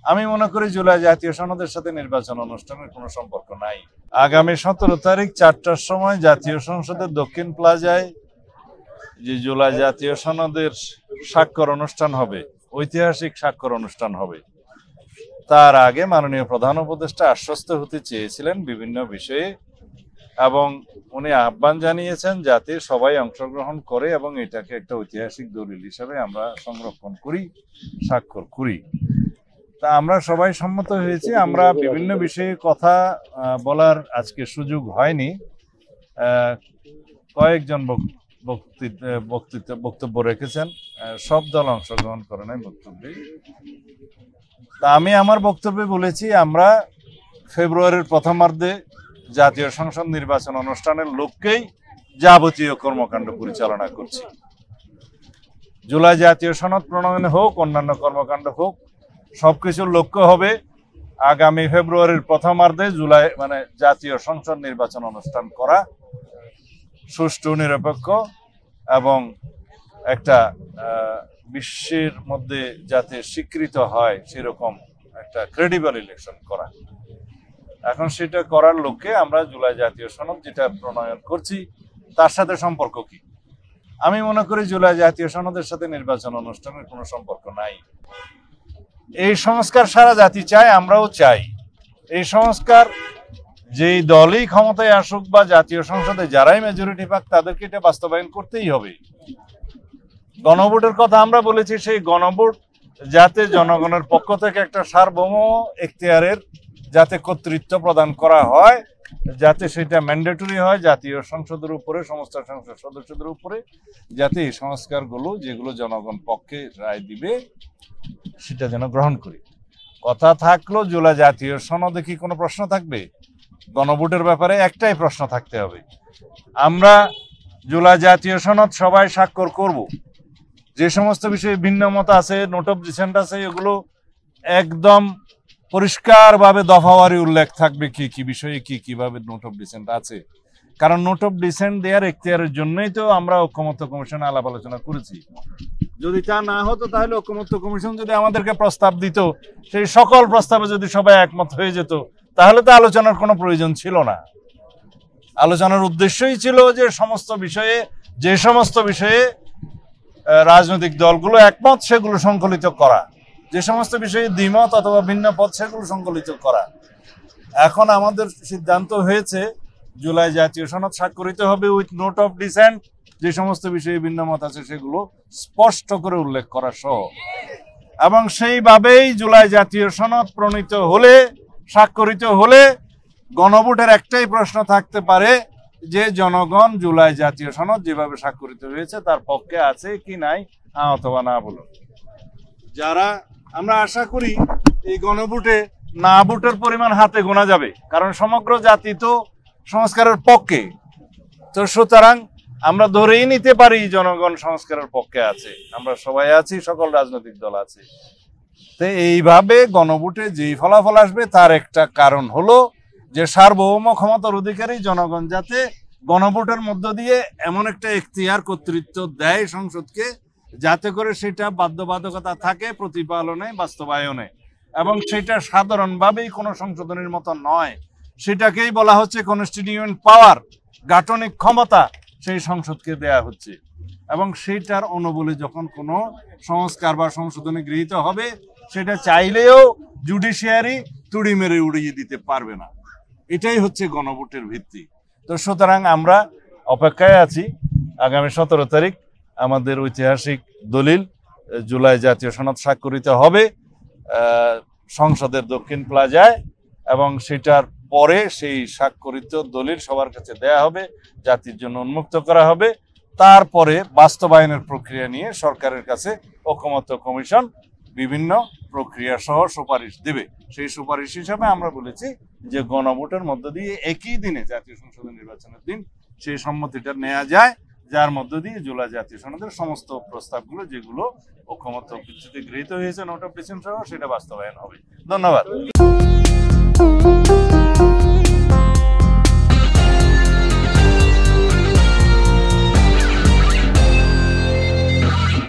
আমি মনে করি জুলাই জাতীয় সনদের সাথে নির্বাচন অনুষ্ঠানের কোনো সম্পর্ক নাই। আগামী 17 তারিখ 4টার সময় জাতীয় সংসদের দক্ষিণ প্লাজায় যে জুলাই জাতীয় সনদের স্বাক্ষর অনুষ্ঠান হবে, ঐতিহাসিক স্বাক্ষর অনুষ্ঠান হবে, তার আগে মাননীয় প্রধান উপদেষ্টা আশ্বস্ত হতে চেয়েছিলেন বিভিন্ন বিষয়ে এবং উনি আহ্বান জানিয়েছেন যাতে সবাই অংশগ্রহণ করে এবং এটাকে একটা ঐতিহাসিক দলিল হিসেবে আমরা সংরক্ষণ করি, স্বাক্ষর করি। তা আমরা সবাই সম্মত হয়েছি। আমরা বিভিন্ন বিষয়ে কথা বলার আজকে সুযোগ হয়নি। কয়েকজন বক্তব্য রেখেছেন, সব দল অংশগ্রহণ করে নাই বক্তব্যে। তা আমি আমার বক্তব্যে বলেছি আমরা ফেব্রুয়ারির প্রথমার্ধে জাতীয় সংসদ নির্বাচন অনুষ্ঠানের লক্ষ্যেই যাবতীয় কর্মকাণ্ড পরিচালনা করছি। জুলাই জাতীয় সনদ প্রণয়ন হোক, অন্যান্য কর্মকাণ্ড হোক, সবকিছুর লক্ষ্য হবে আগামী ফেব্রুয়ারির প্রথমার্ধে জাতীয় সংসদ নির্বাচন অনুষ্ঠান করা, সুষ্ঠু, নিরপেক্ষ এবং একটা বিশ্বের মধ্যে যাতে স্বীকৃত হয় সেরকম একটা ক্রেডিবল ইলেকশন করা। এখন সেটা করার লক্ষ্যে আমরা জুলাই জাতীয় সনদ যেটা প্রণয়ন করছি তার সাথে সম্পর্ক কি? আমি মনে করি জুলাই জাতীয় সনদের সাথে নির্বাচন অনুষ্ঠানের কোনো সম্পর্ক নাই। এই সংস্কার সারা জাতি চায়, আমরাও চাই। এই সংস্কার যেই দলই ক্ষমতায় আসুক বা জাতীয় সংসদে যারাই মেজরিটি পাক তাদেরকে এটা বাস্তবায়ন করতেই হবে। গণভোটের কথা আমরা বলেছি, সেই গণভোট যাতে জনগণের পক্ষ থেকে একটা সার্বভৌম এখতিয়ারের যাতে কর্তৃত্ব প্রদান করা হয়, যাতে সেটা ম্যান্ডেটরি হয় জাতীয় সংসদের উপরে, সমস্ত সংসদ সদস্যদের উপরে, যাতে এই সংস্কারগুলো যেগুলো জনগণ পক্ষে রায় দিবে সেটা যেন গ্রহণ করি। কথা থাকলো জুলাই জাতীয় সনদে কি কোনো প্রশ্ন থাকবে? গণভোটের ব্যাপারে একটাই প্রশ্ন থাকতে হবে, আমরা জুলাই জাতীয় সনদ সবাই স্বাক্ষর করব। যে সমস্ত বিষয়ে ভিন্ন মত আছে, নোট অফ ডিসেন্ট আছে, এগুলো একদম পরিষ্কারভাবে দফাওয়ারি উল্লেখ থাকবে কি কি বিষয়ে কি কিভাবে নোট অফ ডিসেন্ট আছে। কারণ নোট অফ ডিসেন্ট দেওয়ার এখতিয়ারের জন্যই তো আমরা ঐকমত্য কমিশনে আলাপ আলোচনা করেছি। যদি তা না হতো তাহলে ঐকমত্য কমিশন যদি আমাদেরকে প্রস্তাব দিত, সেই সকল প্রস্তাবে যদি সবাই একমত হয়ে যেত, তাহলে তো আলোচনার কোনো প্রয়োজন ছিল না। আলোচনার উদ্দেশ্যই ছিল যে যে সমস্ত বিষয়ে রাজনৈতিক দলগুলো একমত সেগুলো সংকলিত করা, যে সমস্ত বিষয়ে দ্বিমত অথবা ভিন্ন পথ সেগুলো সংকলিত করা। এখন আমাদের সিদ্ধান্ত হয়েছে জুলাই জাতীয় সনদ স্বাক্ষরিত হবে উইথ নোট অফ ডিসেন্ট, যে সমস্ত বিষয়ে ভিন্ন মত আছে সেগুলো স্পষ্ট করে উল্লেখ করা সহ, এবং সেইভাবেই জুলাই জাতীয় সনদ প্রণীত হলে, স্বাক্ষরিত হলে গণভোটের একটাই প্রশ্ন থাকতে পারে যে জনগণ জুলাই জাতীয় সনদ যেভাবে স্বাক্ষরিত হয়েছে তার পক্ষে আছে কি নাই, হ্যাঁ অথবা না বলুন। যারা আমরা আশা করি এই গণভোটে না ভোটের পরিমাণ হাতে গোনা যাবে, কারণ সমগ্র জাতি তো সংস্কারের পক্ষে। তো সুতরাং আমরা ধরেই নিতে পারি জনগণ সংস্কারের পক্ষে আছে, আমরা সবাই আছি, সকল রাজনৈতিক দল আছে। তো এইভাবে গণভোটে যেই ফলাফল আসবে তার একটা কারণ হলো যে সার্বভৌম ক্ষমতার অধিকারী জনগণ যাতে গণভোটের মধ্য দিয়ে এমন একটা এখতিয়ার কর্তৃত্ব দেয় সংসদকে, যাতে করে সেটা বাধ্যবাধকতা থাকে প্রতিপালনে, বাস্তবায়নে, এবং সেটা সাধারণভাবেই কোনো সংশোধনের মতো নয়। সেটাকেই বলা হচ্ছে কনস্টিটিউয়েন্ট পাওয়ার, গাঠনিক ক্ষমতা সেই সংসদকে দেয়া হচ্ছে। এবং সেইটার অনুবলে যখন কোনো সংস্কার বা সংশোধনী গৃহীত হবে, সেটা চাইলেও জুডিশিয়ারি তুড়ি মেরে উড়িয়ে দিতে পারবে না। এটাই হচ্ছে গণভোটের ভিত্তি। তো সুতরাং আমরা অপেক্ষায় আছি আগামী 17 তারিখ আমাদের ঐতিহাসিক দলিল জুলাই জাতীয় সনদ স্বাক্ষরিত হবে সংসদের দক্ষিণ প্লাজায়, এবং সেটার পরে সেই স্বাক্ষরিত দলিল সবার কাছে দেয়া হবে, জাতির জন্য উন্মুক্ত করা হবে। তারপরে বাস্তবায়নের প্রক্রিয়া নিয়ে সরকারের কাছে ঐকমত্য কমিশন বিভিন্ন প্রক্রিয়া সহ সুপারিশ দেবে। সেই সুপারিশ হিসাবে আমরা বলেছি যে গণভোটের মধ্য দিয়ে একই দিনে জাতীয় সংসদ নির্বাচনের দিন সেই সম্মতিটা নেওয়া যায়, যার মধ্য দিয়ে জুলাই জাতীয় সনদের সমস্ত প্রস্তাবগুলো যেগুলো ঐকমত্য ভিত্তিতে গৃহীত হয়েছে নোট অফ ডিসেন্ট সহ সেটা বাস্তবায়ন হবে। ধন্যবাদ।